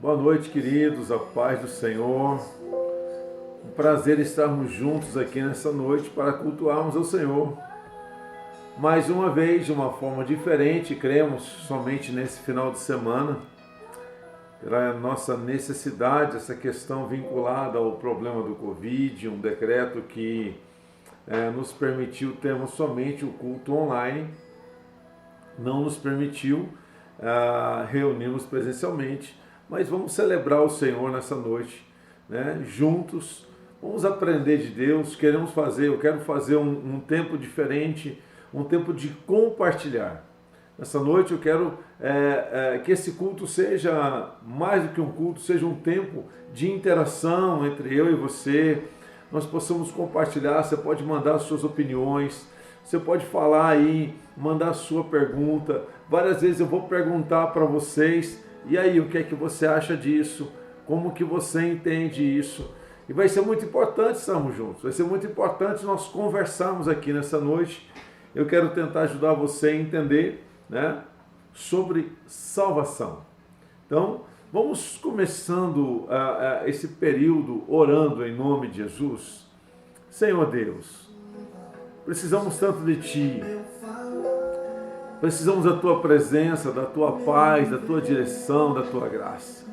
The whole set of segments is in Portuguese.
Boa noite, queridos, a paz do Senhor. Um prazer estarmos juntos aqui nessa noite para cultuarmos ao Senhor. Mais uma vez, de uma forma diferente, cremos somente nesse final de semana, pela nossa necessidade, essa questão vinculada ao problema do Covid, um decreto que nos permitiu termos somente o culto online, não nos permitiu reunirmos presencialmente, mas vamos celebrar o Senhor nessa noite, né? Juntos, vamos aprender de Deus, eu quero fazer um tempo diferente, um tempo de compartilhar. Nessa noite eu quero que esse culto seja mais do que um culto, seja um tempo de interação entre eu e você, nós possamos compartilhar. Você pode mandar suas opiniões, você pode falar aí, mandar sua pergunta. Várias vezes eu vou perguntar para vocês, e aí, o que é que você acha disso? Como que você entende isso? E vai ser muito importante estarmos juntos, vai ser muito importante nós conversarmos aqui nessa noite. Eu quero tentar ajudar você a entender, né, sobre salvação. Então, vamos começando esse período orando em nome de Jesus. Senhor Deus, precisamos tanto de Ti, precisamos da Tua presença, da Tua paz, da Tua direção, da Tua graça.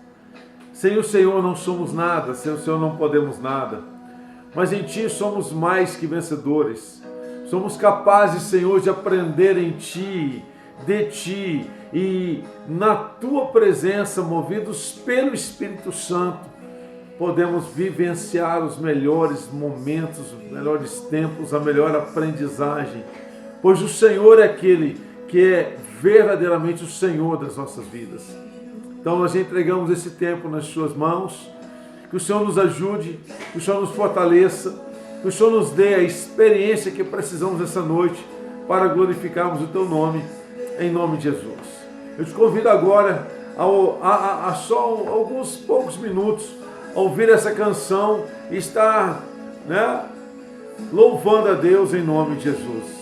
Sem o Senhor não somos nada, sem o Senhor não podemos nada, mas em Ti somos mais que vencedores. Somos capazes, Senhor, de aprender em Ti, de Ti, e na Tua presença, movidos pelo Espírito Santo, podemos vivenciar os melhores momentos, os melhores tempos, a melhor aprendizagem, pois o Senhor é aquele que é verdadeiramente o Senhor das nossas vidas. Então nós entregamos esse tempo nas Suas mãos, que o Senhor nos ajude, que o Senhor nos fortaleça, que o Senhor nos dê a experiência que precisamos essa noite para glorificarmos o Teu nome, em nome de Jesus. Eu te convido agora a só alguns poucos minutos a ouvir essa canção e estar, né, louvando a Deus em nome de Jesus.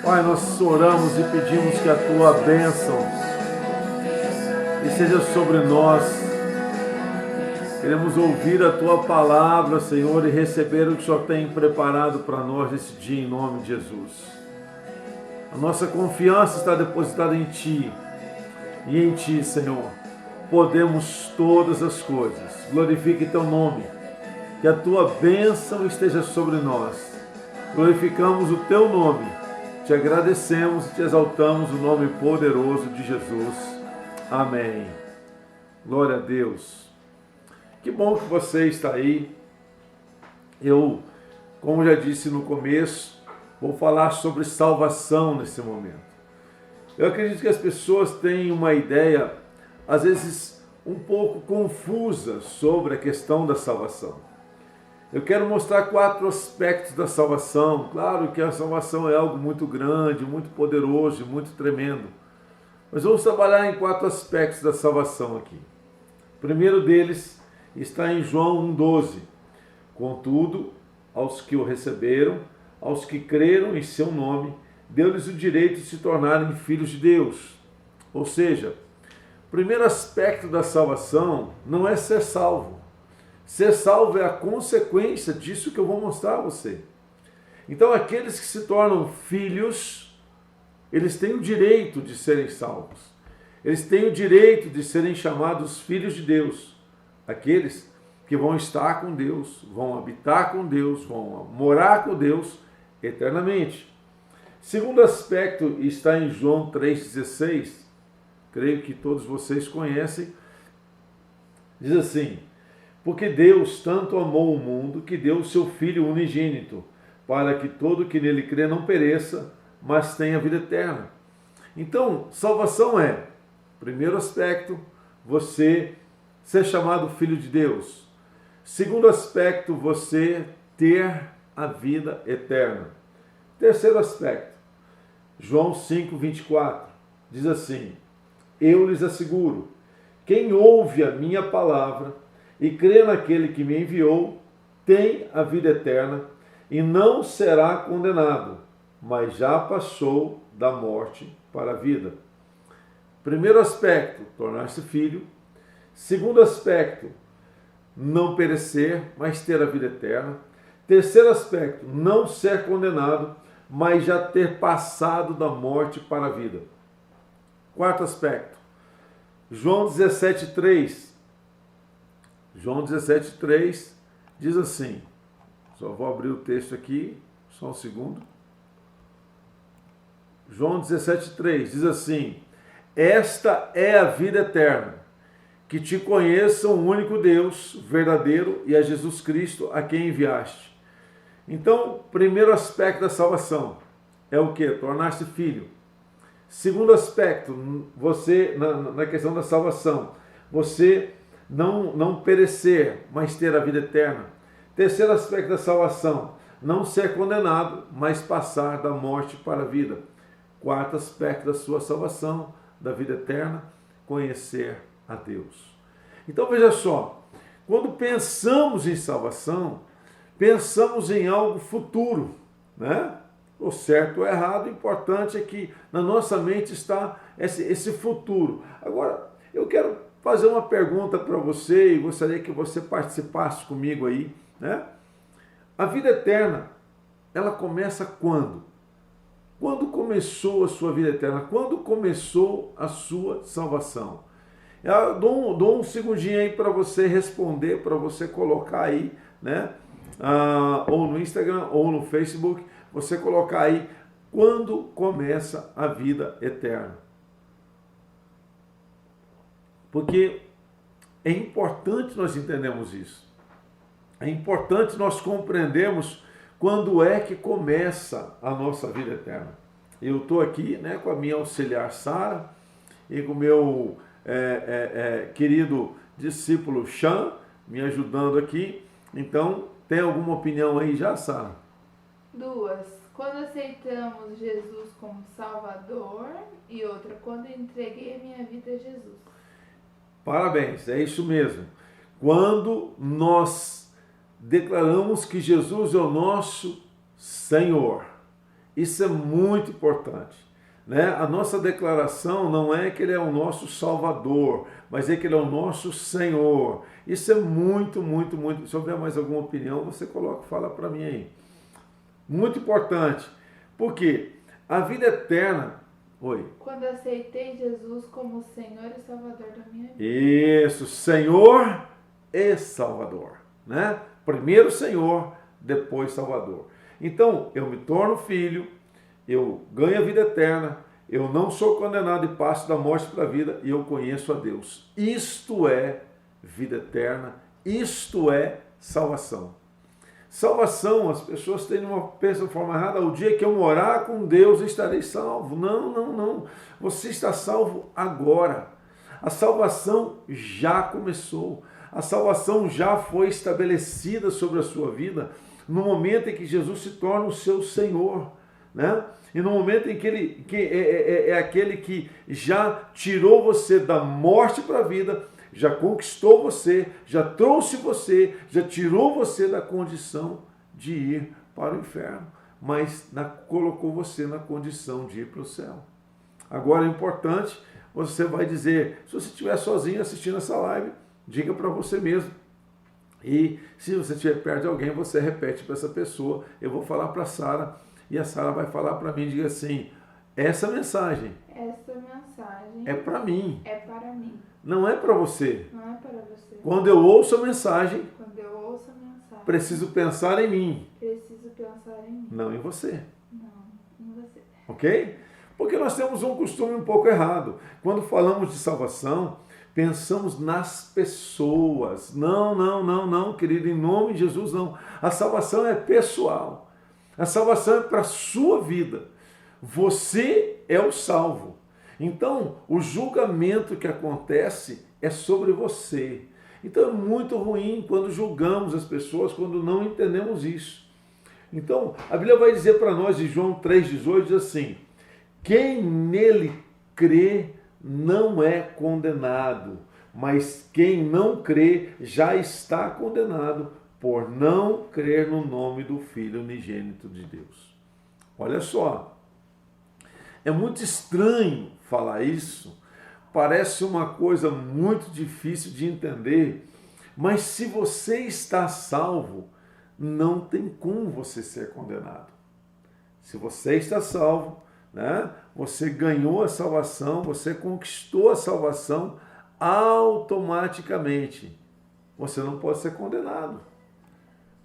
Pai, nós oramos e pedimos que a Tua bênção esteja sobre nós. Queremos ouvir a Tua palavra, Senhor, e receber o que o Senhor tem preparado para nós esse dia, em nome de Jesus. A nossa confiança está depositada em Ti, e em Ti, Senhor, podemos todas as coisas. Glorifique Teu nome, que a Tua bênção esteja sobre nós. Glorificamos o Teu nome, te agradecemos e te exaltamos no nome poderoso de Jesus. Amém. Glória a Deus. Que bom que você está aí. Eu, como já disse no começo, vou falar sobre salvação nesse momento. Eu acredito que as pessoas têm uma ideia, às vezes, um pouco confusa sobre a questão da salvação. Eu quero mostrar 4 aspectos da salvação. Claro que a salvação é algo muito grande, muito poderoso, muito tremendo. Mas vamos trabalhar em 4 aspectos da salvação aqui. O primeiro deles está em João 1,12. Contudo, aos que o receberam, aos que creram em seu nome, deu-lhes o direito de se tornarem filhos de Deus. Ou seja, o primeiro aspecto da salvação não é ser salvo. Ser salvo é a consequência disso que eu vou mostrar a você. Então, aqueles que se tornam filhos, eles têm o direito de serem salvos. Eles têm o direito de serem chamados filhos de Deus. Aqueles que vão estar com Deus, vão habitar com Deus, vão morar com Deus eternamente. Segundo aspecto está em João 3,16. Creio que todos vocês conhecem. Diz assim: porque Deus tanto amou o mundo que deu o seu Filho unigênito, para que todo que nele crê não pereça, mas tenha vida eterna. Então, salvação é, primeiro aspecto, você ser chamado filho de Deus. Segundo aspecto, você ter a vida eterna. Terceiro aspecto, João 5,24, diz assim: eu lhes asseguro, quem ouve a minha palavra e crê naquele que me enviou, tem a vida eterna e não será condenado, mas já passou da morte para a vida. Primeiro aspecto, tornar-se filho. Segundo aspecto, não perecer, mas ter a vida eterna. Terceiro aspecto, não ser condenado, mas já ter passado da morte para a vida. Quarto aspecto, João 17,3. João 17,3 diz assim, só vou abrir o texto aqui, só um segundo. João 17,3 diz assim: esta é a vida eterna, que te conheçam o único Deus verdadeiro e a Jesus Cristo a quem enviaste. Então, primeiro aspecto da salvação é o que? Tornar-se filho. Segundo aspecto, você, na questão da salvação, você não perecer, mas ter a vida eterna. Terceiro aspecto da salvação, não ser condenado, mas passar da morte para a vida. Quarto aspecto da sua salvação, da vida eterna, conhecer a Deus. Então veja só, quando pensamos em salvação, pensamos em algo futuro, né? O certo ou errado, o importante é que na nossa mente está esse futuro. Agora, eu quero fazer uma pergunta para você e gostaria que você participasse comigo aí, né? A vida eterna, ela começa quando? Quando começou a sua vida eterna? Quando começou a sua salvação? Eu dou um segundinho aí para você responder, para você colocar aí, né? Ou no Instagram, ou no Facebook, você colocar aí quando começa a vida eterna. Porque é importante nós entendermos isso. É importante nós compreendermos quando é que começa a nossa vida eterna. Eu estou aqui, né, com a minha auxiliar Sara e com o meu querido discípulo Chan me ajudando aqui. Então, tem alguma opinião aí já, Sara? 2. Quando aceitamos Jesus como Salvador, e outra, quando entreguei a minha vida a Jesus. Parabéns, é isso mesmo. Quando nós declaramos que Jesus é o nosso Senhor Isso é muito importante. Né? A nossa declaração não é que Ele é o nosso Salvador, mas é que Ele é o nosso Senhor. Isso é muito, muito, muito. Se houver mais alguma opinião, você coloca, fala para mim aí. Muito importante. Por quê? A vida eterna... Oi. Quando aceitei Jesus como Senhor e Salvador da minha vida. Isso, Senhor e Salvador. Né? Primeiro Senhor, depois Salvador. Então, eu me torno filho, eu ganho a vida eterna, eu não sou condenado e passo da morte para a vida e eu conheço a Deus. Isto é vida eterna, isto é salvação. Salvação, as pessoas pensam de forma errada, o dia que eu morar com Deus estarei salvo. Não, não, não. Você está salvo agora. A salvação já começou. A salvação já foi estabelecida sobre a sua vida no momento em que Jesus se torna o seu Senhor. Né? E no momento em que Ele é aquele que já tirou você da morte para a vida, já conquistou você, já trouxe você, já tirou você da condição de ir para o inferno, mas colocou você na condição de ir para o céu. Agora é importante, você vai dizer, se você estiver sozinho assistindo essa live, diga para você mesmo. E se você estiver perto de alguém, você repete para essa pessoa. Eu vou falar para a Sara, e a Sara vai falar para mim, diga assim, essa mensagem é para mim. É para mim. Não é para você. Não é para você. Quando eu ouço a mensagem, preciso pensar em mim. Preciso pensar em mim. Não em você. Não, em você. Ok? Porque nós temos um costume um pouco errado. Quando falamos de salvação, pensamos nas pessoas. Não, não, não, não, querido, em nome de Jesus, não. A salvação é pessoal. A salvação é para a sua vida. Você é o salvo. Então, o julgamento que acontece é sobre você. Então, é muito ruim quando julgamos as pessoas, quando não entendemos isso. Então, a Bíblia vai dizer para nós, em João 3,18, diz assim, quem nele crê não é condenado, mas quem não crê já está condenado, por não crer no nome do Filho unigênito de Deus. Olha só, é muito estranho falar isso, parece uma coisa muito difícil de entender, mas se você está salvo, não tem como você ser condenado. Se você está salvo, né, você ganhou a salvação, você conquistou a salvação, automaticamente você não pode ser condenado.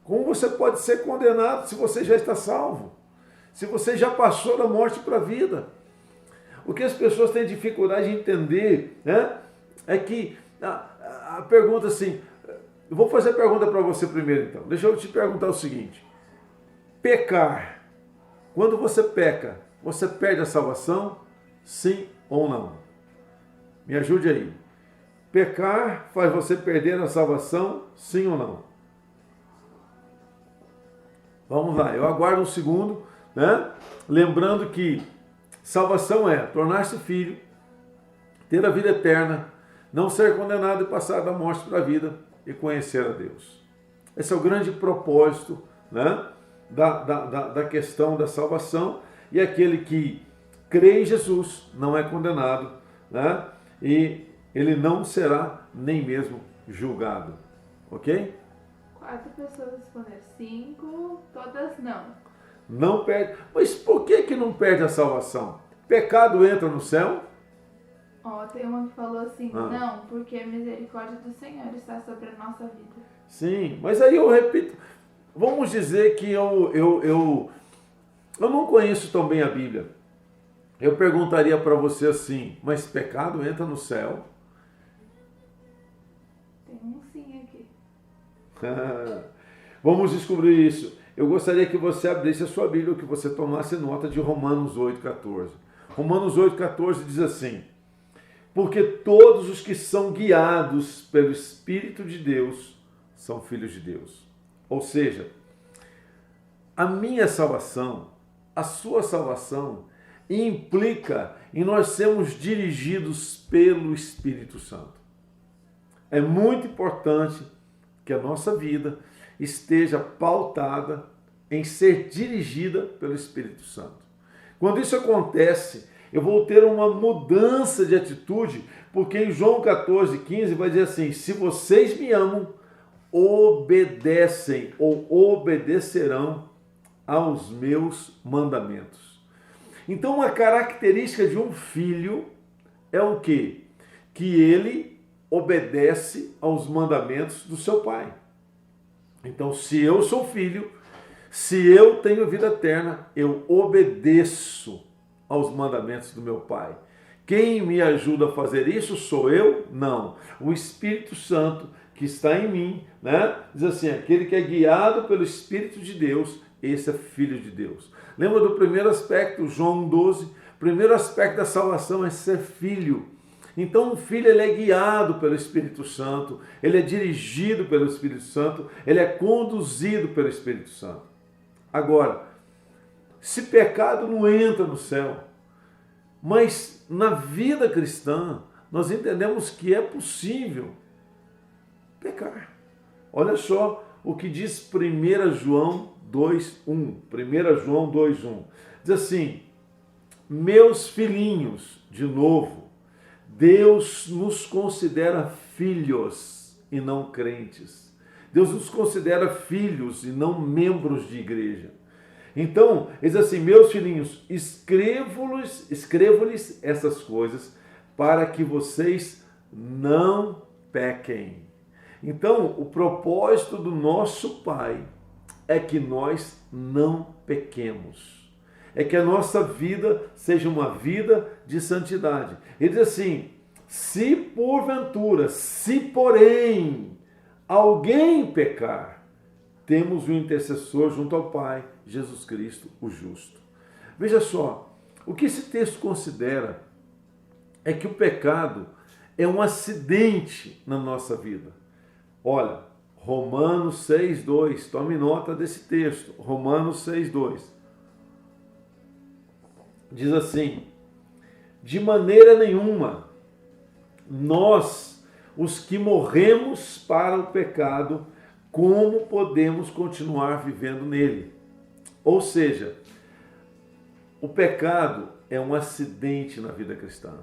Como você pode ser condenado se você já está salvo? Se você já passou da morte para a vida? O que as pessoas têm dificuldade de entender, né, é que a pergunta assim, eu vou fazer a pergunta para você primeiro então. Deixa eu te perguntar o seguinte. Pecar, quando você peca, você perde a salvação? Sim ou não? Me ajude aí. Pecar faz você perder a salvação? Sim ou não? Vamos lá, eu aguardo um segundo, né? Lembrando que salvação é tornar-se filho, ter a vida eterna, não ser condenado e passar da morte para a vida e conhecer a Deus. Esse é o grande propósito, né, da questão da salvação, e aquele que crê em Jesus não é condenado, né, e ele não será nem mesmo julgado. Ok? 4 pessoas responderam 5, todas não. Não perde. Mas por que não perde a salvação? Pecado entra no céu? Tem uma que falou assim, não, porque a misericórdia do Senhor está sobre a nossa vida. Sim, mas aí eu repito, vamos dizer que eu não conheço tão bem a Bíblia. Eu perguntaria para você assim, mas pecado entra no céu? Tem um sim aqui. Vamos descobrir isso. Eu gostaria que você abrisse a sua Bíblia, que você tomasse nota de Romanos 8,14. Romanos 8,14 diz assim, porque todos os que são guiados pelo Espírito de Deus são filhos de Deus. Ou seja, a minha salvação, a sua salvação, implica em nós sermos dirigidos pelo Espírito Santo. É muito importante que a nossa vida esteja pautada em ser dirigida pelo Espírito Santo. Quando isso acontece, eu vou ter uma mudança de atitude, porque em João 14,15 vai dizer assim: se vocês me amam, obedecem ou obedecerão aos meus mandamentos. Então, uma característica de um filho é o quê? Que ele obedece aos mandamentos do seu pai. Então, se eu sou filho, se eu tenho vida eterna, eu obedeço aos mandamentos do meu pai. Quem me ajuda a fazer isso sou eu? Não. O Espírito Santo que está em mim, né? Diz assim, aquele que é guiado pelo Espírito de Deus, esse é filho de Deus. Lembra do primeiro aspecto, João 12? O primeiro aspecto da salvação é ser filho. Então, o filho ele é guiado pelo Espírito Santo, ele é dirigido pelo Espírito Santo, ele é conduzido pelo Espírito Santo. Agora, se pecado não entra no céu, mas na vida cristã, nós entendemos que é possível pecar. Olha só o que diz 1 João 2,1. 1 João 2,1. Diz assim: meus filhinhos, de novo, Deus nos considera filhos e não crentes. Deus nos considera filhos e não membros de igreja. Então, diz assim: meus filhinhos, escrevo-lhes essas coisas para que vocês não pequem. Então, o propósito do nosso Pai é que nós não pequemos. É que a nossa vida seja uma vida de santidade. Ele diz assim: se porventura, se porém alguém pecar, temos um intercessor junto ao Pai, Jesus Cristo, o justo. Veja só, o que esse texto considera é que o pecado é um acidente na nossa vida. Olha, Romanos 6,2, tome nota desse texto, Romanos 6,2. Diz assim: de maneira nenhuma, nós, os que morremos para o pecado, como podemos continuar vivendo nele? Ou seja, o pecado é um acidente na vida cristã.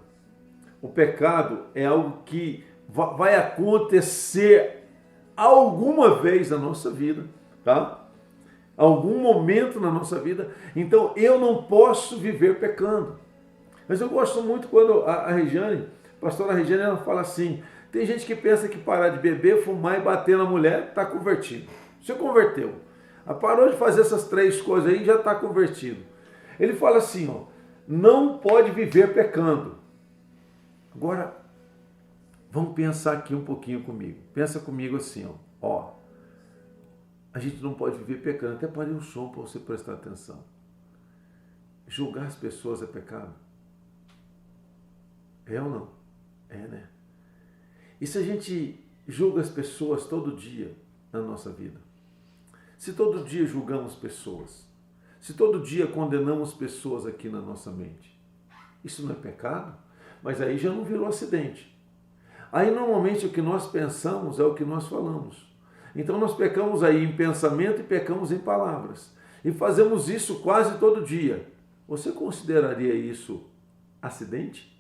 O pecado é algo que vai acontecer alguma vez na nossa vida, tá? Algum momento na nossa vida. Então eu não posso viver pecando. Mas eu gosto muito quando a Regiane, a pastora Regiane, ela fala assim: tem gente que pensa que parar de beber, fumar e bater na mulher está convertido. Você converteu. Parou de fazer essas três coisas aí, já está convertido. Ele fala assim, ó: não pode viver pecando. Agora, vamos pensar aqui um pouquinho comigo. Pensa comigo assim, ó. A gente não pode viver pecando. Até parei o som para você prestar atenção. Julgar as pessoas é pecado? É ou não? É, né? E se a gente julga as pessoas todo dia na nossa vida? Se todo dia julgamos pessoas, se todo dia condenamos pessoas aqui na nossa mente, isso não é pecado? Mas aí já não virou acidente. Aí normalmente o que nós pensamos é o que nós falamos. Então nós pecamos aí em pensamento e pecamos em palavras. E fazemos isso quase todo dia. Você consideraria isso acidente?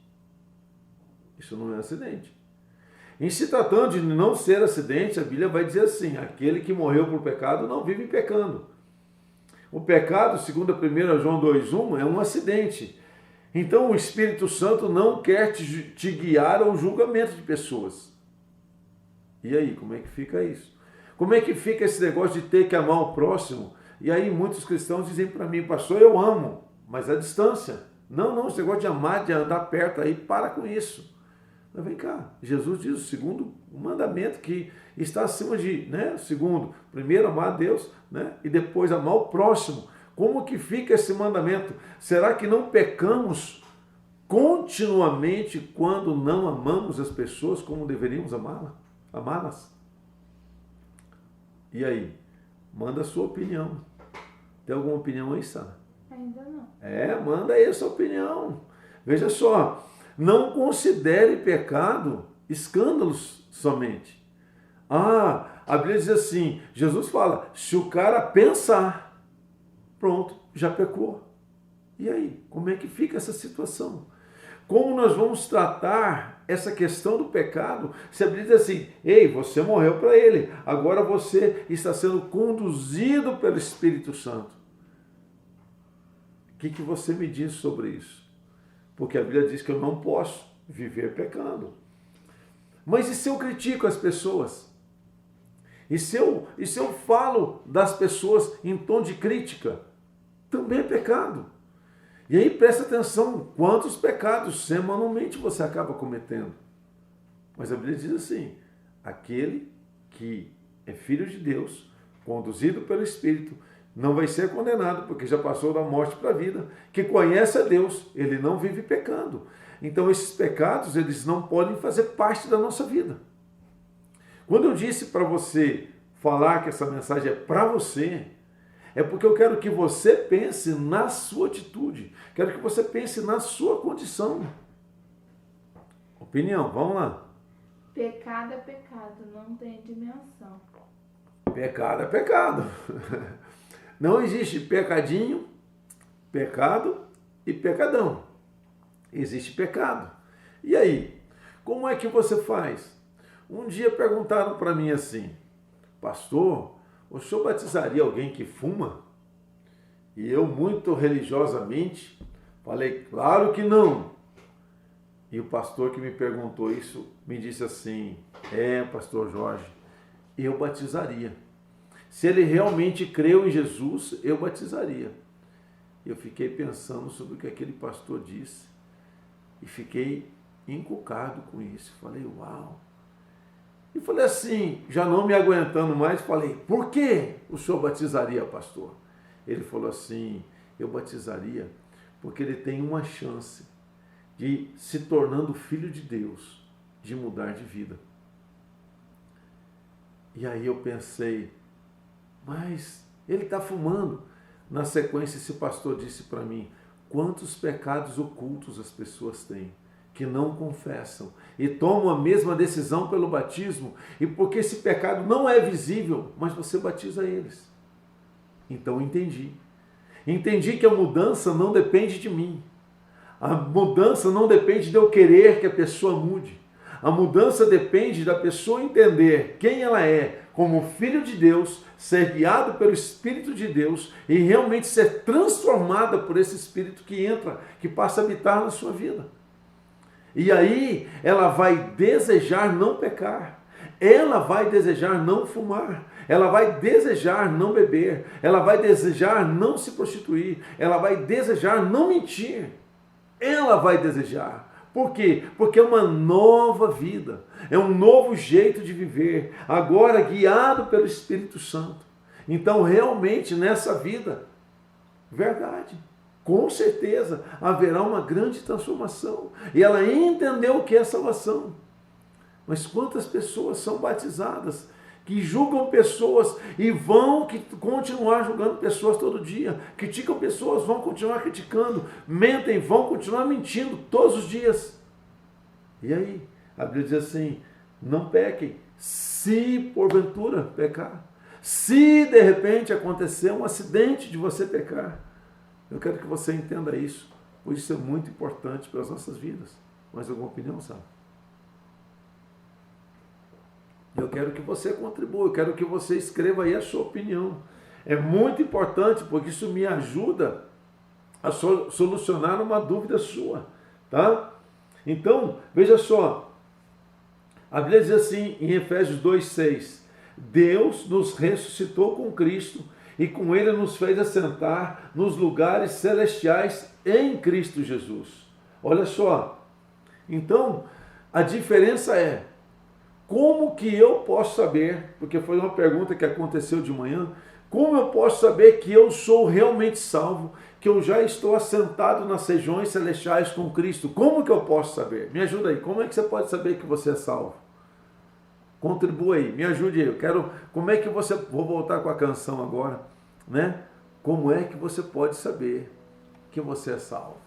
Isso não é acidente. Em se tratando de não ser acidente, a Bíblia vai dizer assim: aquele que morreu por pecado não vive pecando. O pecado, segundo 1 João 2,1, é um acidente. Então o Espírito Santo não quer te guiar ao julgamento de pessoas. E aí, como é que fica isso? Como é que fica esse negócio de ter que amar o próximo? E aí muitos cristãos dizem para mim: pastor, eu amo, mas à distância. Não, esse negócio de amar, de andar perto aí, para com isso. Mas vem cá, Jesus diz o segundo mandamento que está acima de, né? Segundo, primeiro amar a Deus, né? E depois amar o próximo. Como que fica esse mandamento? Será que não pecamos continuamente quando não amamos as pessoas como deveríamos amá-las? E aí? Manda a sua opinião. Tem alguma opinião aí, Sara? Ainda não. Manda aí a sua opinião. Veja só. Não considere pecado escândalos somente. A Bíblia diz assim, Jesus fala: se o cara pensar, pronto, já pecou. E aí, como é que fica essa situação? Como nós vamos tratar essa questão do pecado? Se a Bíblia diz assim, ei, você morreu para ele, agora você está sendo conduzido pelo Espírito Santo. O que você me diz sobre isso? Porque a Bíblia diz que eu não posso viver pecando. Mas e se eu critico as pessoas? E se eu falo das pessoas em tom de crítica? Também é pecado. E aí presta atenção, quantos pecados semanalmente você acaba cometendo. Mas a Bíblia diz assim, aquele que é filho de Deus, conduzido pelo Espírito, não vai ser condenado, porque já passou da morte para a vida. Que conhece a Deus, ele não vive pecando. Então esses pecados, eles não podem fazer parte da nossa vida. Quando eu disse para você falar que essa mensagem é para você, é porque eu quero que você pense na sua atitude. Quero que você pense na sua condição. Opinião, vamos lá. Pecado é pecado, não tem dimensão. Pecado é pecado. Não existe pecadinho, pecado e pecadão. Existe pecado. E aí, como é que você faz? Um dia perguntaram para mim assim, pastor, o senhor batizaria alguém que fuma? E eu, muito religiosamente, falei, claro que não. E o pastor que me perguntou isso me disse assim, pastor Jorge, eu batizaria. Se ele realmente creu em Jesus, eu batizaria. Eu fiquei pensando sobre o que aquele pastor disse e fiquei encucado com isso. Falei, uau! E falei assim, já não me aguentando mais, falei, por que o senhor batizaria, pastor? Ele falou assim, eu batizaria porque ele tem uma chance de, se tornando filho de Deus, de mudar de vida. E aí eu pensei, mas ele está fumando. Na sequência, esse pastor disse para mim, quantos pecados ocultos as pessoas têm, que não confessam e tomam a mesma decisão pelo batismo, e porque esse pecado não é visível, mas você batiza eles. Então entendi. Entendi que a mudança não depende de mim. A mudança não depende de eu querer que a pessoa mude. A mudança depende da pessoa entender quem ela é, como filho de Deus, ser guiado pelo Espírito de Deus e realmente ser transformada por esse Espírito que entra, que passa a habitar na sua vida. E aí ela vai desejar não pecar, ela vai desejar não fumar, ela vai desejar não beber, ela vai desejar não se prostituir, ela vai desejar não mentir, ela vai desejar. Por quê? Porque é uma nova vida, é um novo jeito de viver, agora guiado pelo Espírito Santo. Então realmente nessa vida, verdade, com certeza haverá uma grande transformação. E ela entendeu o que é salvação. Mas quantas pessoas são batizadas, que julgam pessoas e vão continuar julgando pessoas todo dia, criticam pessoas, vão continuar criticando, mentem, vão continuar mentindo todos os dias. E aí, a Bíblia diz assim, não pequem, se porventura pecar, se de repente acontecer um acidente de você pecar. Eu quero que você entenda isso, pois isso é muito importante para as nossas vidas. Mais alguma opinião, sabe? Eu quero que você contribua, eu quero que você escreva aí a sua opinião. É muito importante, porque isso me ajuda a solucionar uma dúvida sua, tá? Então, veja só, a Bíblia diz assim em Efésios 2,6, Deus nos ressuscitou com Cristo e com Ele nos fez assentar nos lugares celestiais em Cristo Jesus. Olha só, então, a diferença é, como que eu posso saber, porque foi uma pergunta que aconteceu de manhã, como eu posso saber que eu sou realmente salvo, que eu já estou assentado nas regiões celestiais com Cristo? Como que eu posso saber? Me ajuda aí, como é que você pode saber que você é salvo? Contribua aí, me ajude aí, como é que você, vou voltar com a canção agora, né? Como é que você pode saber que você é salvo?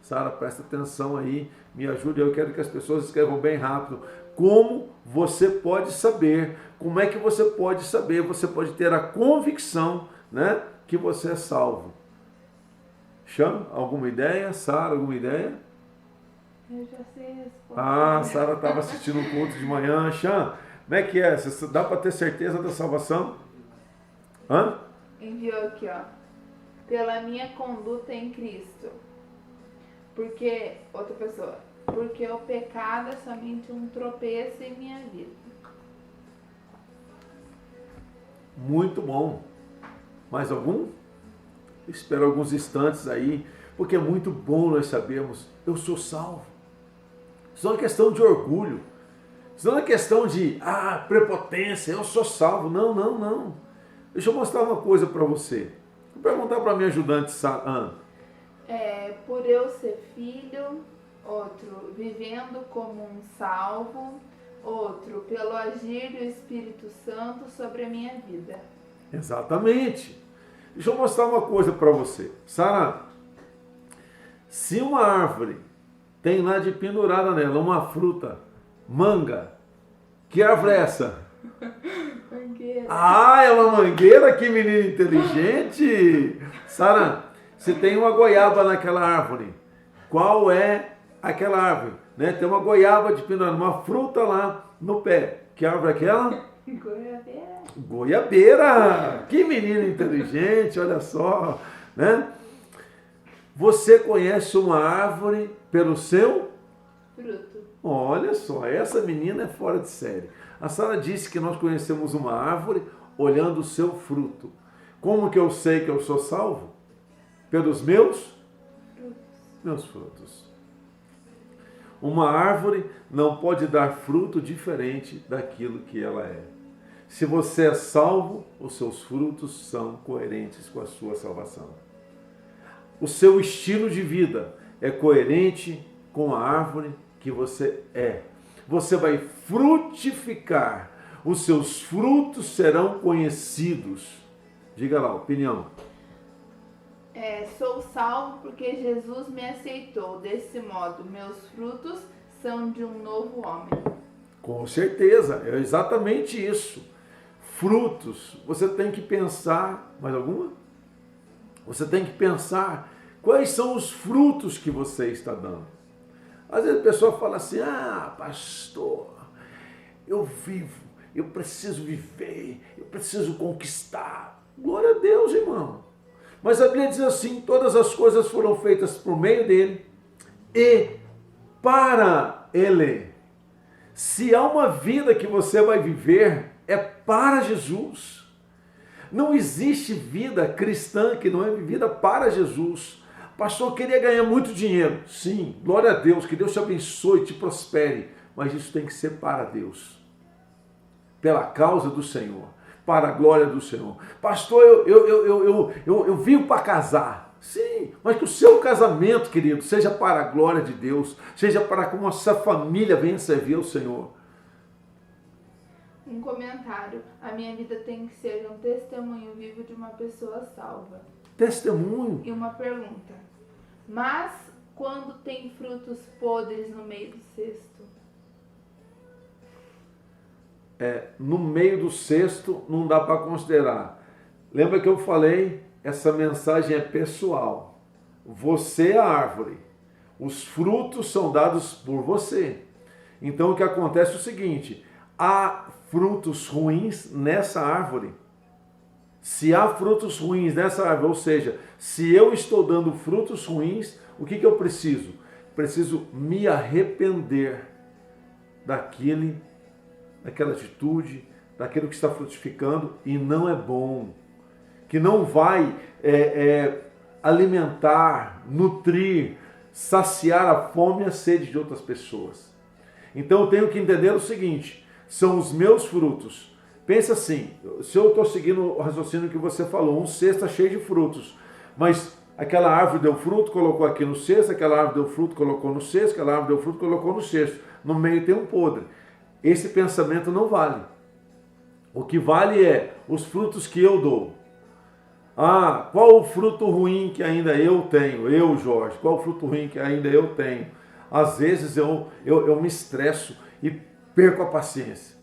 Sara, presta atenção aí, me ajude, eu quero que as pessoas escrevam bem rápido. Como você pode saber? Como é que você pode saber? Você pode ter a convicção né, que você é salvo? Xan, alguma ideia? Sara, alguma ideia? Eu já sei a resposta. Ah, Sara estava assistindo o culto de manhã. Xan, como é que é? Dá para ter certeza da salvação? Hã? Enviou aqui, ó. Pela minha conduta em Cristo. Porque, outra pessoa, porque o pecado é somente um tropeço em minha vida. Muito bom. Mais algum? Espero alguns instantes aí, porque é muito bom nós sabermos, eu sou salvo. Isso não é questão de orgulho. Isso não é questão de, prepotência, eu sou salvo. Não, não, não. Deixa eu mostrar uma coisa para você. Vou perguntar para a minha ajudante, Ana. Por eu ser filho, outro, vivendo como um salvo, outro, pelo agir do Espírito Santo sobre a minha vida. Exatamente. Deixa eu mostrar uma coisa para você. Sara, se uma árvore tem lá de pendurada nela uma fruta, manga, que árvore é essa? Mangueira. Ah, é uma mangueira? Que menina inteligente! Sara, se tem uma goiaba naquela árvore, qual é aquela árvore? Né? Tem uma goiaba de pendurada, uma fruta lá no pé. Que árvore é aquela? Goiabeira. Goiabeira! Que menina inteligente, olha só, né? Você conhece uma árvore pelo seu Fruto. Olha só, essa menina é fora de série. A Sara disse que nós conhecemos uma árvore olhando o seu fruto. Como que eu sei que eu sou salvo? Pelos meus frutos. Uma árvore não pode dar fruto diferente daquilo que ela é. Se você é salvo, os seus frutos são coerentes com a sua salvação. O seu estilo de vida é coerente com a árvore que você é. Você vai frutificar. Os seus frutos serão conhecidos. Diga lá, opinião. Sou salvo porque Jesus me aceitou. Desse modo, meus frutos são de um novo homem. Com certeza, é exatamente isso. Frutos, você tem que pensar, mais alguma? Você tem que pensar quais são os frutos que você está dando. Às vezes a pessoa fala assim, pastor, eu vivo, eu preciso viver, eu preciso conquistar. Glória a Deus, irmão. Mas a Bíblia diz assim, todas as coisas foram feitas por meio dele e para ele. Se há uma vida que você vai viver, é para Jesus. Não existe vida cristã que não é vivida para Jesus. Pastor, queria ganhar muito dinheiro. Sim, glória a Deus, que Deus te abençoe e te prospere. Mas isso tem que ser para Deus. Pela causa do Senhor. Para a glória do Senhor. Pastor, eu vivo para casar. Sim, mas que o seu casamento, querido, seja para a glória de Deus. Seja para que a nossa família venha servir ao Senhor. Um comentário. A minha vida tem que ser um testemunho vivo de uma pessoa salva. Testemunho. E uma pergunta. Mas quando tem frutos podres no meio do cesto? No meio do cesto não dá para considerar. Lembra que eu falei? Essa mensagem é pessoal. Você é a árvore. Os frutos são dados por você. Então o que acontece é o seguinte, há frutos ruins nessa árvore. Se há frutos ruins nessa árvore, ou seja, se eu estou dando frutos ruins, o que eu preciso? Preciso me arrepender daquela atitude, daquilo que está frutificando e não é bom. Que não vai alimentar, nutrir, saciar a fome e a sede de outras pessoas. Então eu tenho que entender o seguinte, são os meus frutos. Pensa assim, se eu estou seguindo o raciocínio que você falou, um cesto cheio de frutos, mas aquela árvore deu fruto, colocou aqui no cesto, aquela árvore deu fruto, colocou no cesto, aquela árvore deu fruto, colocou no cesto. No meio tem um podre. Esse pensamento não vale. O que vale é os frutos que eu dou. Qual o fruto ruim que ainda eu tenho? Eu, Jorge, qual o fruto ruim que ainda eu tenho? Às vezes eu me estresso e perco a paciência.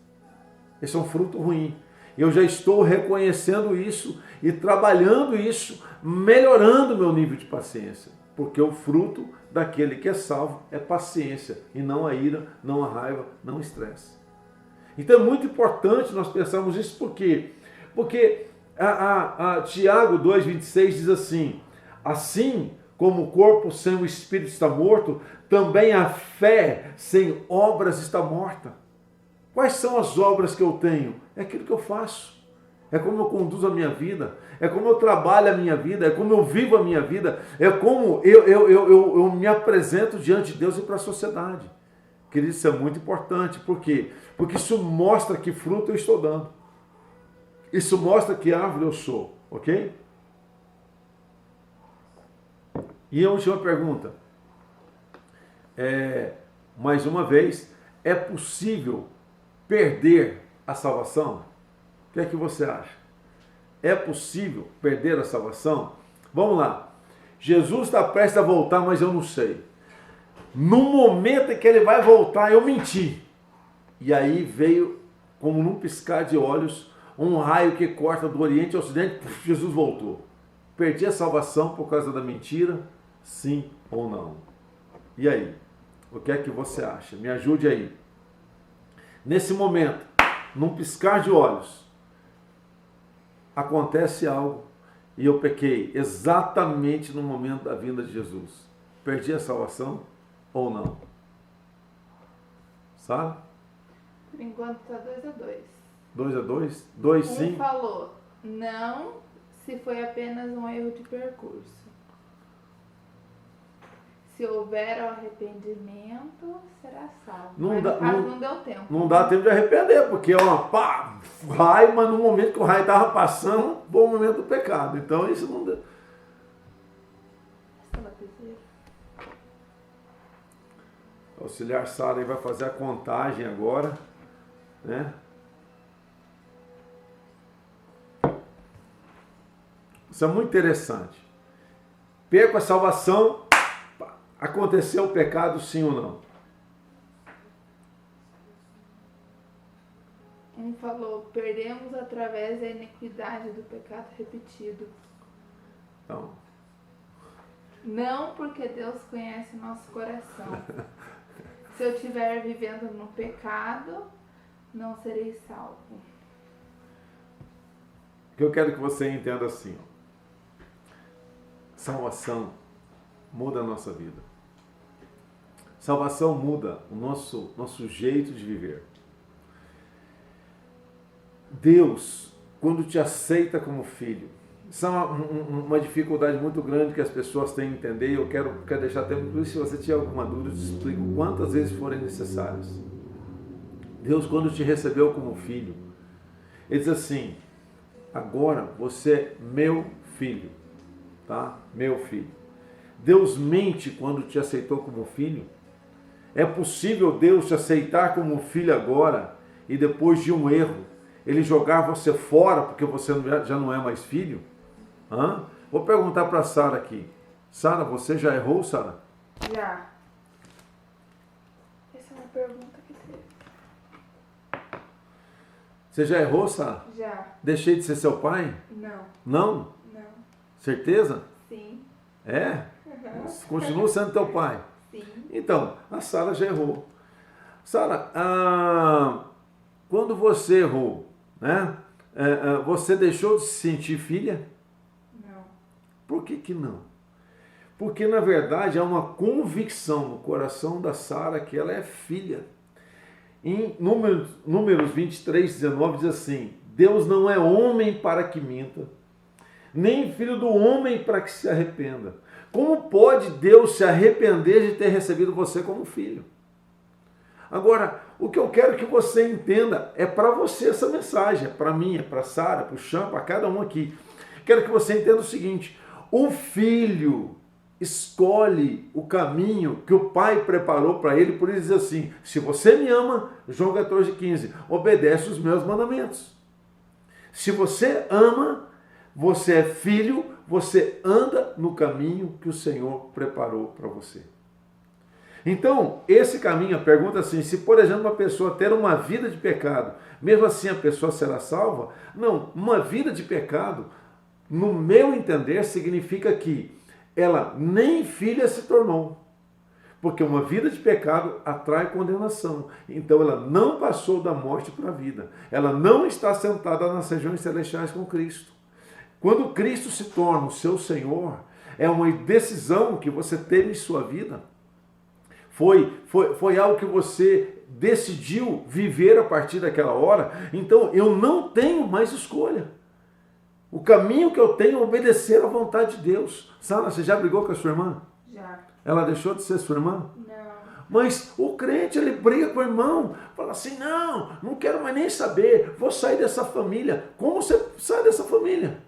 Esse é um fruto ruim. Eu já estou reconhecendo isso e trabalhando isso, melhorando meu nível de paciência. Porque o fruto daquele que é salvo é paciência, e não a ira, não a raiva, não o estresse. Então é muito importante nós pensarmos isso, por quê? Porque Tiago 2,26 diz assim: assim como o corpo sem o espírito está morto, também a fé sem obras está morta. Quais são as obras que eu tenho? É aquilo que eu faço. É como eu conduzo a minha vida, é como eu trabalho a minha vida, é como eu vivo a minha vida, é como eu me apresento diante de Deus e para a sociedade. Querido, isso é muito importante. Por quê? Porque isso mostra que fruto eu estou dando. Isso mostra que árvore eu sou, ok? E a última pergunta. Mais uma vez, é possível perder a salvação? O que é que você acha? É possível perder a salvação? Vamos lá. Jesus está prestes a voltar, mas eu não sei. No momento em que ele vai voltar, eu menti. E aí veio, como num piscar de olhos, um raio que corta do Oriente ao Ocidente. Jesus voltou. Perdi a salvação por causa da mentira? Sim ou não? E aí? O que é que você acha? Me ajude aí. Nesse momento, num piscar de olhos, acontece algo e eu pequei exatamente no momento da vinda de Jesus. Perdi a salvação ou não? Sabe? Por enquanto está 2-2. 2-2? 2 sim? Um falou não, se foi apenas um erro de percurso. Se houver arrependimento, será salvo. Mas no caso não deu tempo. Não dá tempo de arrepender, porque raio, mas no momento que o raio estava passando, foi o momento do pecado. Então isso não deu. Essa lapiseira. O auxiliar Sara vai fazer a contagem agora, né? Isso é muito interessante. Perco a salvação, aconteceu o pecado, sim ou não? Um falou, perdemos através da iniquidade do pecado repetido. Então. Não, porque Deus conhece nosso coração. Se eu estiver vivendo no pecado, não serei salvo. O que eu quero que você entenda assim, ó. Salvação muda a nossa vida. Salvação muda o nosso jeito de viver. Deus, quando te aceita como filho, isso é uma dificuldade muito grande que as pessoas têm em entender, e eu quero deixar até muito isso. Se você tiver alguma dúvida, eu te explico quantas vezes forem necessárias. Deus, quando te recebeu como filho, Ele diz assim: agora você é meu filho, tá? Meu filho. Deus mente quando te aceitou como filho? É possível Deus te aceitar como filho agora e depois de um erro, Ele jogar você fora porque você já não é mais filho? Hã? Vou perguntar para a Sara aqui. Sara, você já errou, Sara? Já. Essa é uma pergunta que teve. Você já errou, Sara? Já. Deixei de ser seu pai? Não. Não? Não. Certeza? Sim. É? Continua sendo teu pai? Sim. Então, a Sara já errou. Sara, quando você errou, né? Você deixou de se sentir filha? Não. Por que não? Porque, na verdade, há uma convicção no coração da Sara que ela é filha. Em Números 23:19 diz assim: Deus não é homem para que minta, nem filho do homem para que se arrependa. Como pode Deus se arrepender de ter recebido você como filho? Agora, o que eu quero que você entenda é para você essa mensagem, é para mim, é para Sara, para o Cham, para cada um aqui. Quero que você entenda o seguinte: o filho escolhe o caminho que o pai preparou para ele, por ele dizer assim: se você me ama, João 14,15, obedece os meus mandamentos. Se você ama, você é filho, você anda no caminho que o Senhor preparou para você. Então, esse caminho, a pergunta é assim, se por exemplo uma pessoa ter uma vida de pecado, mesmo assim a pessoa será salva? Não, uma vida de pecado, no meu entender, significa que ela nem filha se tornou. Porque uma vida de pecado atrai condenação. Então ela não passou da morte para a vida. Ela não está sentada nas regiões celestiais com Cristo. Quando Cristo se torna o seu Senhor, é uma decisão que você teve em sua vida. Foi algo que você decidiu viver a partir daquela hora. Então eu não tenho mais escolha. O caminho que eu tenho é obedecer à vontade de Deus. Sara, você já brigou com a sua irmã? Já. Ela deixou de ser sua irmã? Não. Mas o crente, ele briga com o irmão. Fala assim, não quero mais nem saber. Vou sair dessa família. Como você sai dessa família?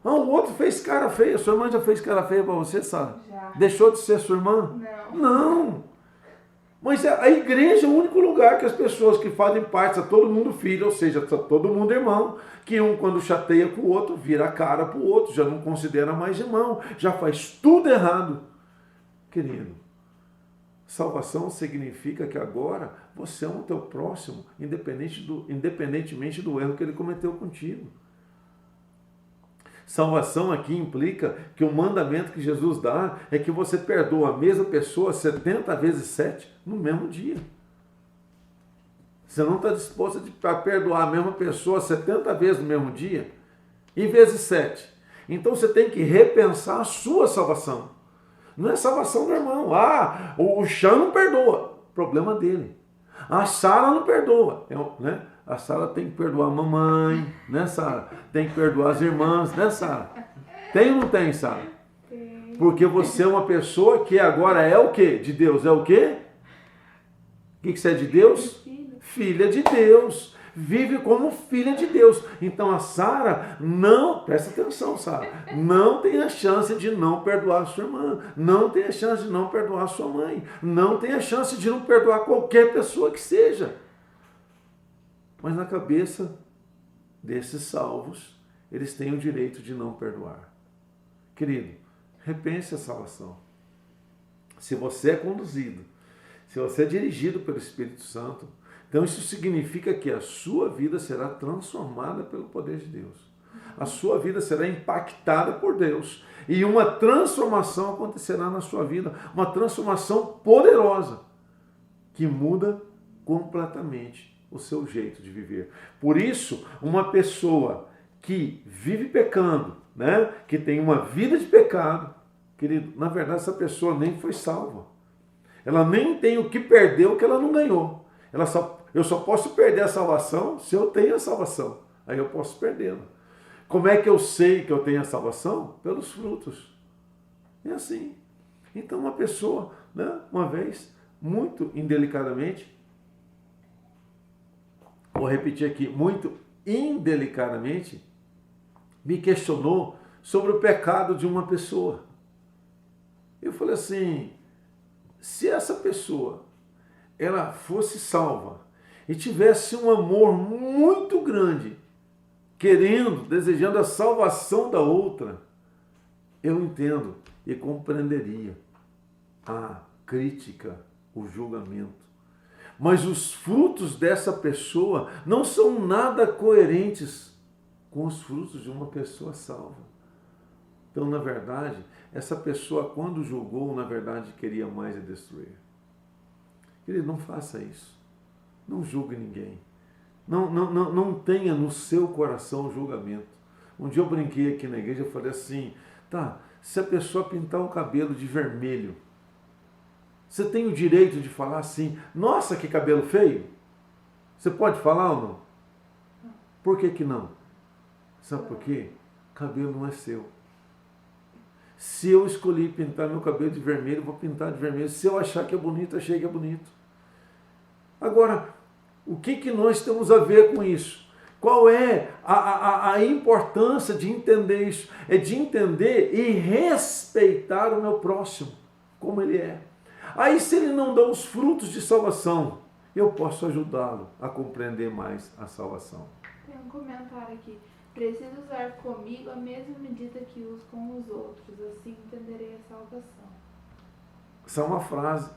O outro fez cara feia. Sua irmã já fez cara feia para você, Sara? Já. Deixou de ser sua irmã? Não. Não. Mas a igreja é o único lugar que as pessoas que fazem parte, está todo mundo filho, ou seja, está todo mundo irmão, que um quando chateia com o outro, vira a cara para o outro, já não considera mais irmão, já faz tudo errado. Querido, salvação significa que agora você ama o teu próximo, independentemente do erro que ele cometeu contigo. Salvação aqui implica que o mandamento que Jesus dá é que você perdoa a mesma pessoa 70 vezes 7 no mesmo dia. Você não está disposto a perdoar a mesma pessoa 70 vezes no mesmo dia? E vezes 7. Então você tem que repensar a sua salvação. Não é salvação do irmão. O Xan não perdoa. Problema dele. A Sara não perdoa. Né? A Sara tem que perdoar a mamãe, né, Sara? Tem que perdoar as irmãs, né, Sara? Tem ou não tem, Sara? Tem. Porque você é uma pessoa que agora é o quê? De Deus. É o quê? O que você é de Deus? Filha de Deus. Vive como filha de Deus. Então a Sara não, presta atenção, Sara, não tem a chance de não perdoar a sua irmã, não tem a chance de não perdoar a sua mãe, não tem a chance de não perdoar qualquer pessoa que seja. Mas na cabeça desses salvos, eles têm o direito de não perdoar. Querido, repense a salvação. Se você é conduzido, se você é dirigido pelo Espírito Santo, então isso significa que a sua vida será transformada pelo poder de Deus. A sua vida será impactada por Deus. E uma transformação acontecerá na sua vida. Uma transformação poderosa que muda completamente o seu jeito de viver. Por isso, uma pessoa que vive pecando, né, que tem uma vida de pecado, querido, na verdade essa pessoa nem foi salva. Ela nem tem o que perder o que ela não ganhou. Eu só posso perder a salvação se eu tenho a salvação. Aí eu posso perdê-la. Como é que eu sei que eu tenho a salvação? Pelos frutos. É assim. Então uma pessoa, né, uma vez, muito indelicadamente, vou repetir aqui, muito indelicadamente, me questionou sobre o pecado de uma pessoa. Eu falei assim, se essa pessoa ela fosse salva e tivesse um amor muito grande, desejando a salvação da outra, eu entendo e compreenderia a crítica, o julgamento. Mas os frutos dessa pessoa não são nada coerentes com os frutos de uma pessoa salva. Então, na verdade, essa pessoa, quando julgou, na verdade, queria mais destruir. Querido, não faça isso. Não julgue ninguém. Não tenha no seu coração julgamento. Um dia eu brinquei aqui na igreja, eu falei assim, se a pessoa pintar o cabelo de vermelho, você tem o direito de falar assim, nossa, que cabelo feio? Você pode falar ou não? Por que não? Sabe por quê? Cabelo não é seu. Se eu escolhi pintar meu cabelo de vermelho, eu vou pintar de vermelho. Se eu achar que é bonito, achei que é bonito. Agora, o que nós temos a ver com isso? Qual é a importância de entender isso? É de entender e respeitar o meu próximo, como ele é. Aí, se ele não dá os frutos de salvação, eu posso ajudá-lo a compreender mais a salvação. Tem um comentário aqui. Preciso usar comigo a mesma medida que uso com os outros, assim entenderei a salvação. Essa é uma frase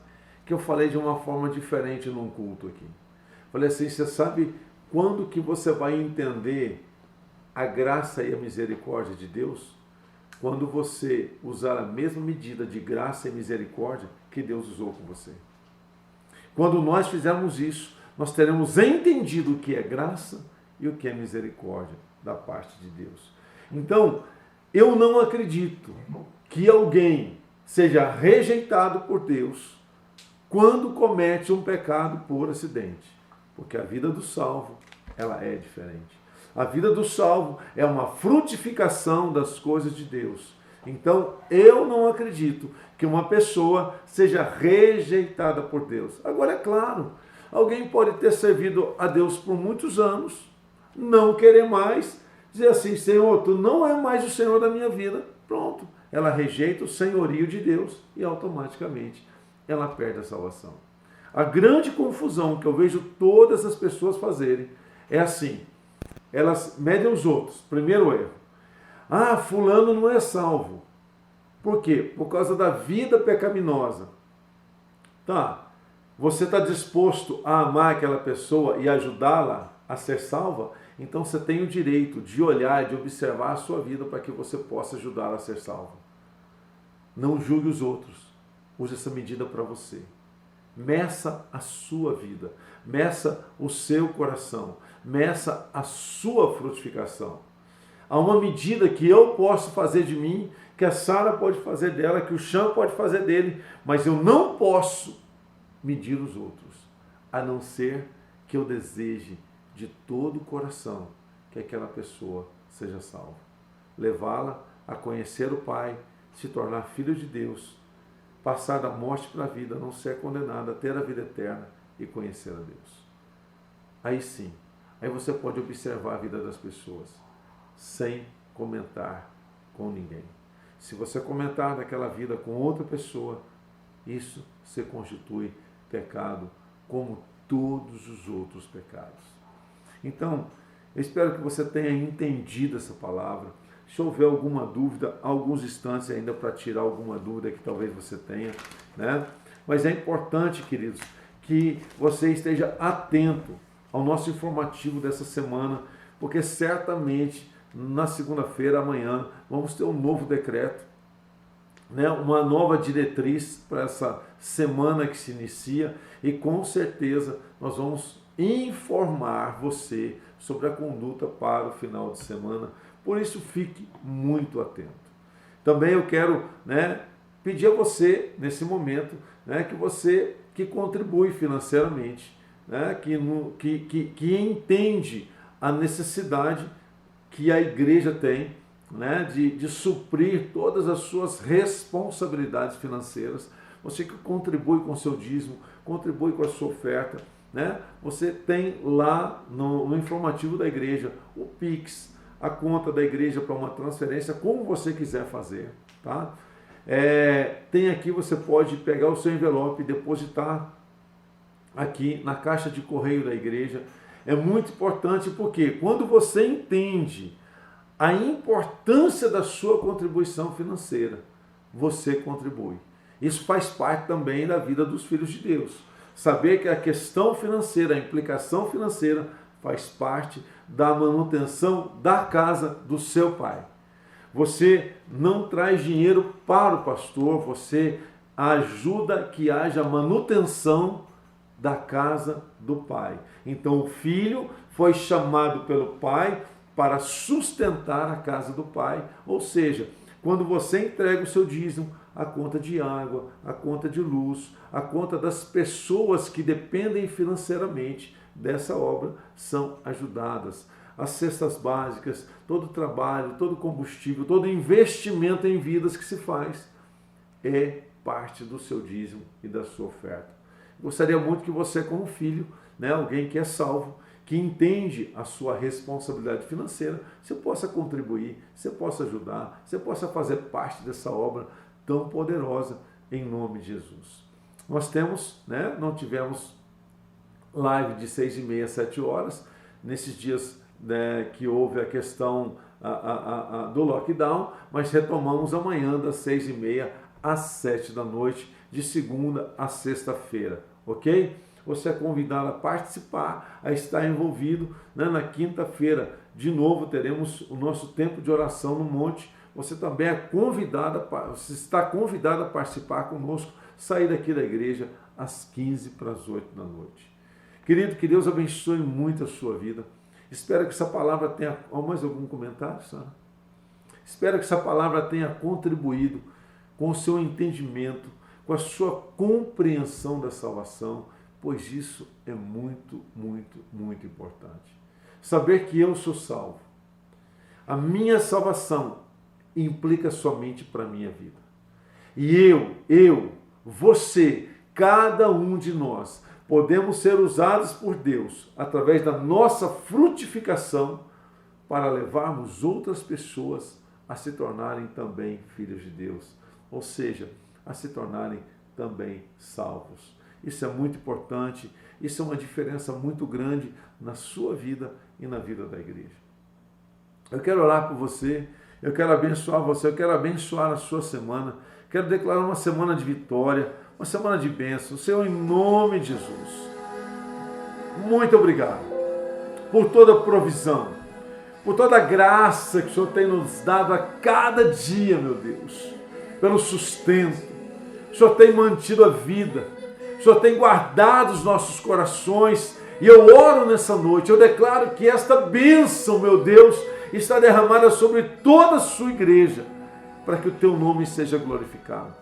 que eu falei de uma forma diferente num culto aqui. Falei assim, você sabe quando que você vai entender a graça e a misericórdia de Deus? Quando você usar a mesma medida de graça e misericórdia que Deus usou com você. Quando nós fizermos isso, nós teremos entendido o que é graça e o que é misericórdia da parte de Deus. Então, eu não acredito que alguém seja rejeitado por Deus quando comete um pecado por acidente. Porque a vida do salvo, ela é diferente. A vida do salvo é uma frutificação das coisas de Deus. Então, eu não acredito que uma pessoa seja rejeitada por Deus. Agora, é claro, alguém pode ter servido a Deus por muitos anos, não querer mais, dizer assim, Senhor, tu não é mais o Senhor da minha vida. Pronto, ela rejeita o senhorio de Deus e automaticamente ela perde a salvação. A grande confusão que eu vejo todas as pessoas fazerem é assim, elas medem os outros. Primeiro erro. Ah, fulano não é salvo. Por quê? Por causa da vida pecaminosa. Tá, você está disposto a amar aquela pessoa e ajudá-la a ser salva? Então você tem o direito de olhar, de observar a sua vida para que você possa ajudá-la a ser salva. Não julgue os outros. Use essa medida para você. Meça a sua vida. Meça o seu coração. Meça a sua frutificação. Há uma medida que eu posso fazer de mim, que a Sara pode fazer dela, que o Chan pode fazer dele, mas eu não posso medir os outros, a não ser que eu deseje de todo o coração que aquela pessoa seja salva. Levá-la a conhecer o Pai, se tornar filho de Deus, passar da morte para a vida, não ser condenada, ter a vida eterna e conhecer a Deus. Aí sim, aí você pode observar a vida das pessoas, sem comentar com ninguém. Se você comentar daquela vida com outra pessoa, isso se constitui pecado, como todos os outros pecados. Então, eu espero que você tenha entendido essa palavra. Se houver alguma dúvida, alguns instantes ainda para tirar alguma dúvida que talvez você tenha, né? Mas é importante, queridos, que você esteja atento ao nosso informativo dessa semana, porque certamente na segunda-feira, amanhã, vamos ter um novo decreto, né? Uma nova diretriz para essa semana que se inicia e com certeza nós vamos informar você sobre a conduta para o final de semana. Por isso, fique muito atento. Também eu quero, né, pedir a você, nesse momento, né, que você que contribui financeiramente, né, que entende a necessidade que a igreja tem, né, de suprir todas as suas responsabilidades financeiras. Você que contribui com o seu dízimo, contribui com a sua oferta, né? Você tem lá no informativo da igreja o Pix, a conta da igreja para uma transferência, como você quiser fazer, tá? Tem aqui, você pode pegar o seu envelope e depositar aqui na caixa de correio da igreja. É muito importante porque quando você entende a importância da sua contribuição financeira, você contribui. Isso faz parte também da vida dos filhos de Deus. Saber que a questão financeira, a implicação financeira, faz parte da manutenção da casa do seu pai. Você não traz dinheiro para o pastor, você ajuda que haja manutenção da casa do pai. Então o filho foi chamado pelo pai para sustentar a casa do pai, ou seja, quando você entrega o seu dízimo, a conta de água, a conta de luz, a conta das pessoas que dependem financeiramente dessa obra são ajudadas. As cestas básicas, todo o trabalho, todo o combustível, todo o investimento em vidas que se faz é parte do seu dízimo e da sua oferta. Gostaria muito que você, como filho, né, alguém que é salvo, que entende a sua responsabilidade financeira, você possa contribuir, você possa ajudar, você possa fazer parte dessa obra tão poderosa em nome de Jesus. Nós temos, né, não tivemos live de 6h30 às 7 horas, nesses dias, né, que houve a questão do lockdown, mas retomamos amanhã das 6h30 às 7 da noite, de segunda a sexta-feira, ok? Você é convidado a participar, a estar envolvido, né? Na quinta-feira, de novo, teremos o nosso tempo de oração no monte. Você também é convidado, você está convidado a participar conosco, sair daqui da igreja às 15 para as 8 da noite. Querido, que Deus abençoe muito a sua vida. Espero que essa palavra tenha... mais algum comentário, Sara? Espero que essa palavra tenha contribuído com o seu entendimento, com a sua compreensão da salvação, pois isso é muito, muito, muito importante. Saber que eu sou salvo. A minha salvação implica somente para a minha vida. E você, cada um de nós, podemos ser usados por Deus através da nossa frutificação para levarmos outras pessoas a se tornarem também filhos de Deus, ou seja, a se tornarem também salvos. Isso é muito importante, isso é uma diferença muito grande na sua vida e na vida da igreja. Eu quero orar por você, eu quero abençoar você, eu quero abençoar a sua semana, quero declarar uma semana de vitória, uma semana de bênção. Senhor, em nome de Jesus, muito obrigado por toda a provisão, por toda a graça que o Senhor tem nos dado a cada dia, meu Deus, pelo sustento. O Senhor tem mantido a vida, o Senhor tem guardado os nossos corações, e eu oro nessa noite, eu declaro que esta bênção, meu Deus, está derramada sobre toda a sua igreja, para que o teu nome seja glorificado.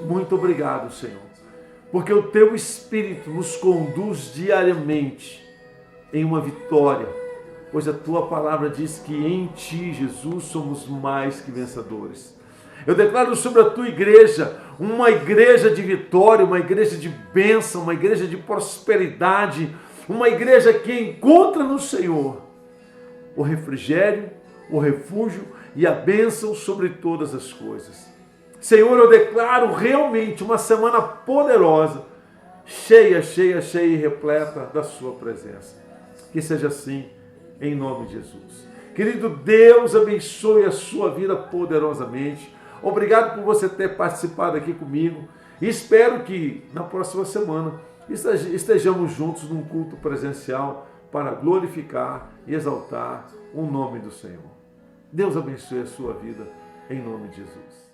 Muito obrigado, Senhor, porque o teu Espírito nos conduz diariamente em uma vitória, pois a tua palavra diz que em ti, Jesus, somos mais que vencedores. Eu declaro sobre a tua igreja, uma igreja de vitória, uma igreja de bênção, uma igreja de prosperidade, uma igreja que encontra no Senhor o refrigério, o refúgio e a bênção sobre todas as coisas. Senhor, eu declaro realmente uma semana poderosa, cheia e repleta da sua presença. Que seja assim, em nome de Jesus. Querido, Deus abençoe a sua vida poderosamente. Obrigado por você ter participado aqui comigo. E espero que na próxima semana estejamos juntos num culto presencial para glorificar e exaltar o nome do Senhor. Deus abençoe a sua vida, em nome de Jesus.